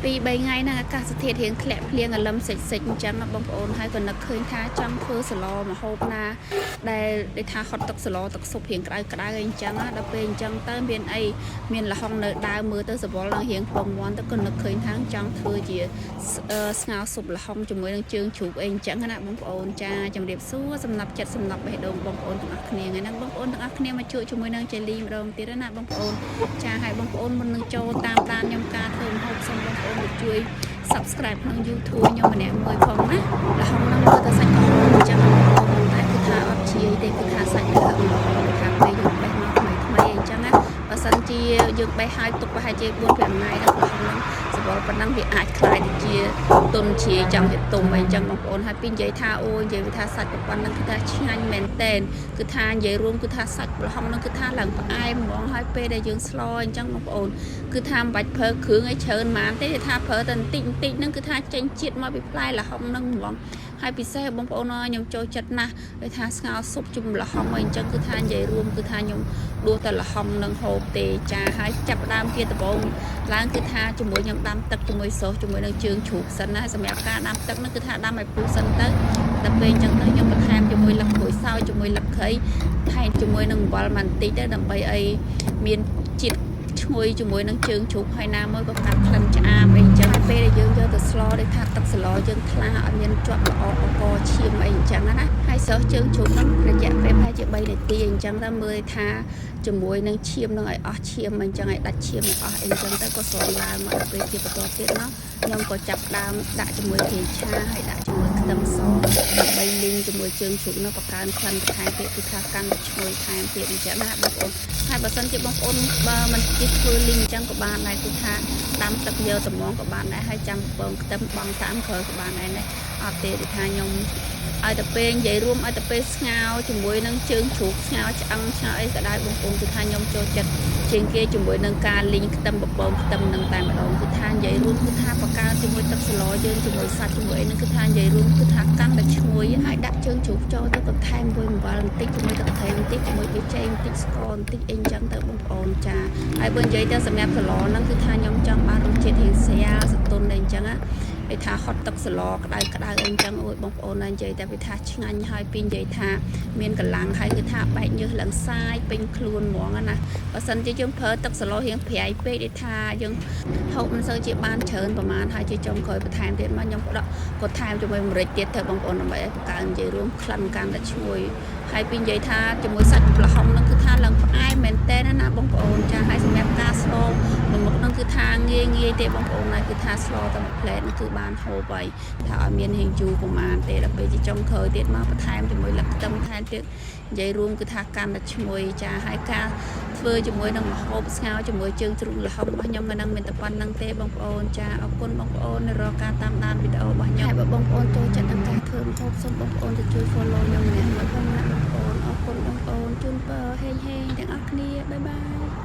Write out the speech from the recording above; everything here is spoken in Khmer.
ពី3ថ្ងៃហ្នឹងអាកាសធាតុរៀងធ្លាក់ភ្លៀងអលឹមសិចសិចអញ្ចឹងបងប្អូនហើយក៏នឹកឃើញថាចង់ធ្វើសឡមហូបណាដែលថាហត់ទឹកសឡទឹកស៊ុបរៀងក្តៅក្តៅអីអញ្ចឹងដល់ពេលអញ្ចឹងទៅមានអីមានលហុងនៅដើមមើលទៅសវល់នឹងរៀងពងមាន់ទៅក៏នឹកឃើញថាចង់ធ្វើជាស្ងោរស៊ុបលហុងជាមួយនឹងជើងជ្រូកអីអញ្ចឹងណាបងប្អូនចាជំរាបសួរសំណប់ចិត្តសំណប់បេះដូងបងប្អូនទាំងអស់គ្នាថ្ងៃហ្នឹងបងប្អូនទាំងអស់គ្នាមកជួបជាមួយនឹងជេលីម្ដងទៀតណាបងប្អូនចាហើយបងប្អូនមុននឹងចូលតាមដានខ្ញុំការធ្វើម្ហូបសូមបងប្អូនជួយ subscribe ក្នុង YouTube ខ្ញុំម្នាក់មួយផងណាលហុងហ្នឹងមើលទៅសាច់ក្រហមអញ្ចឹងបងប្អូនតែគឺថាអត់ជាទេគឺថាសាច់នៅក្រហមថាពេលយើងបេះមកថ្មីអញ្ចឹងណាបើសិនជាយើងបេះហើយទុកប្រហែលជា 4-5 ថ្ងៃដល់លហុងហ្នឹងសបល់ប៉ុណ្ណឹងវាអាចខ្លាយទៅជាទុនជាចង់វាទុំអីអញ្ចឹងបងប្អូនហើយពីនិយាយថាអូនិយាយថាសាច់ប៉ុណ្ណឹងគឺថាឆ្ងាញ់មែនតែនគឺថានិយាយរួមគឺថាសាច់លហុងហ្នឹងគឺថាឡើងផ្អែមហ្មងហើយពេលដែលយើងស្លអញ្ចឹងបងប្អូនគឺថាមិនបាច់ប្រើគ្រឿងអីច្រើនហ្មងទេថាប្រើតែបន្តិចហ្នឹងគឺថាចេញជាតិមកពីផ្លែលហុងហ្នឹងហ្មងហើយពិសេសបងប្អូនខ្ញុំចូលចិត្តណាស់ដូចថាស្ងោរស៊ុបជាមួយលហុងអីអញ្ចឹងគឺថានិយាយរួមគឺថាខ្ញុំដួសតែលហុងនឹងហូបទេចាហើយចាប់ដើមជាដំបូងឡើងគឺថាជាមួយខ្ញុំដាំទឹកជាមួយសូសជាមួយនឹងជើងជ្រូកសិនណាសម្រាប់ការដាំទឹកហ្នឹងគឺថាដាំឲ្យពុះសិនទៅដល់ពេលអញ្ចឹងទៅខ្ញុំបន្ថែមជាមួយលឹកក្រូចសើចជាមួយលឹកគ្រៃថែមជាមួយនឹងអំបិលបន្តិចទៅដើម្បីឲ្យមានជាតិឈ្ងុយជាមួយនឹងជើងជ្រូកហើយណាមួយក៏កាត់ក្លិនឆ្អាបអីអញ្ចឹងហើយពេលដែលយើងយកទៅស្លដូចថាទឹកស្លយើងថ្លាឲ្យមានជាប់ល្អកឈាមអីអញ្ចឹងណាហើយសោះជើងជ្រូកហ្នឹងរយៈពេលប្រហែលជា3នាទីអញ្ចឹងទៅមើលថាជាមួយនឹងឈាមនឹងឲ្យអស់ឈាមអញ្ចឹងឲ្យដាច់ឈាមអស់អីអញ្ចឹងទៅក៏ស្រោមឡើងមកដល់ពេលជាបន្តទៀតមកខ្ញុំក៏ចាប់ដើមដាក់ជាមួយគ្រឿងឆាហើយដាក់ជាមួយខ្ទឹមសដើម្បីលីងជាមួយជើងជ្រូកនោះបង្កើនក្លិនបន្ថែមទៀតគឺថាកាន់តែឈ្ងុយថែមទៀតអញ្ចឹងណាបងប្អូនហើយបើសិនជាបងប្អូនបើមិនជិះធ្វើលីងអញ្ចឹងក៏បានដែរគឺថាដាំទឹកយកត្មងក៏បានដែរហើយចាំបងខ្ទឹមបងតាមក្រោយក៏បានដែរណាអត់ទេគឺថាខ្ញុំឲ្យតែពេលនិយាយរួមឲ្យតែពេលស្ងោរជាមួយនឹងជើងជ្រូកស្ងោរឆ្អឹងឆ្ងោរអីក៏ដែរបងប្អូនគឺថាខ្ញុំចូលចិត្តជាងគេជាមួយនឹងការលីងខ្ទឹមបបងខ្ទឹមនឹងតែម្ដងគឺថានិយាយរួមគឺថាបង្កើនជាមួយទឹកស្លយើងជាមួយសាច់ជាមួយអីហ្នឹងគឺថានិយាយរួមគឺថាកាន់តែឈ្ងុយហើយដាក់ជើងជ្រូកចូលទៅបន្ថែមមួយអំបិលបន្តិចជាមួយទឹកត្រីបន្តិចជាមួយប៊ីចេងបន្តិចស្ករបន្តិចអីអញ្ចឹងទៅបងប្អូនចាហើយបើនិយាយទៅសម្រាប់ស្លហ្នឹងគឺថាខ្ញុំចង់បានរសជាតិរៀងស្រាលសតុនអីអញ្ចឹងណាគេថាហត់ទឹកស្លក្តៅក្តៅអីអញ្ចឹងអូយបងប្អូនណានិយាយតែវាថាឆ្ងាញ់ហើយពីនិយាយថាមានកម្លាំងហើយគឺថាបែកញើសឡើងសាយពេញខ្លួនហ្មងណាបើសិនជាយើងប្រើទឹកស្លរៀងប្រៃពេកដូចថាយើងហូបមិនសូវជាបានច្រើនប្រហែលហើយជាចុងក្រោយបន្ថែមទៀតមកខ្ញុំក៏ថែមជាមួយម្រេចទៀតទៅបងប្អូនដើម្បីឲ្យបង្កើននិយាយរួមក្លិនកាន់តែឈ្ងុយហើយពីនិយាយថាជាមួយសាច់លហុងហ្នឹងគឺថាឡើងផ្អែមមែនតើណាបងប្អូនចាហើយសម្រាប់ការស្លមួយមុខហ្នឹងគឺថាងាយទេបងប្អូនណាគឺថាស្លតែមួយផ្លែហ្នឹងគឺបានហូបហើយថាឲ្យមានរៀងយូរប្រហែលទេដល់ពេលជាចុងក្រោយទៀតមកបន្ថែមជាមួយលឹកខ្ទឹមថែមទៀតនិយាយរួមគឺថាកាន់តែឈ្ងុយចាហើយការធ្វើជាមួយនឹងម្ហូបស្ងោរជាមួយជើងជ្រូកលហុងរបស់ខ្ញុំមិននឹងមានតែប៉ុណ្្នឹងទេបងប្អូនចាអរគុណបងប្អូនរកការតាមដានវីដេអូរបស់ខ្ញុំហើយបើបងប្អូនចូលចិត្តនឹងការធ្វើម្ហូបសូមបងប្អូនទៅជួយ follow ខ្ញុំម្នាក់មួយផងណាបងប្អូនអរគុណបងប្អូនជូនពរហេងទាំងអស់គ្នាបាយបាយ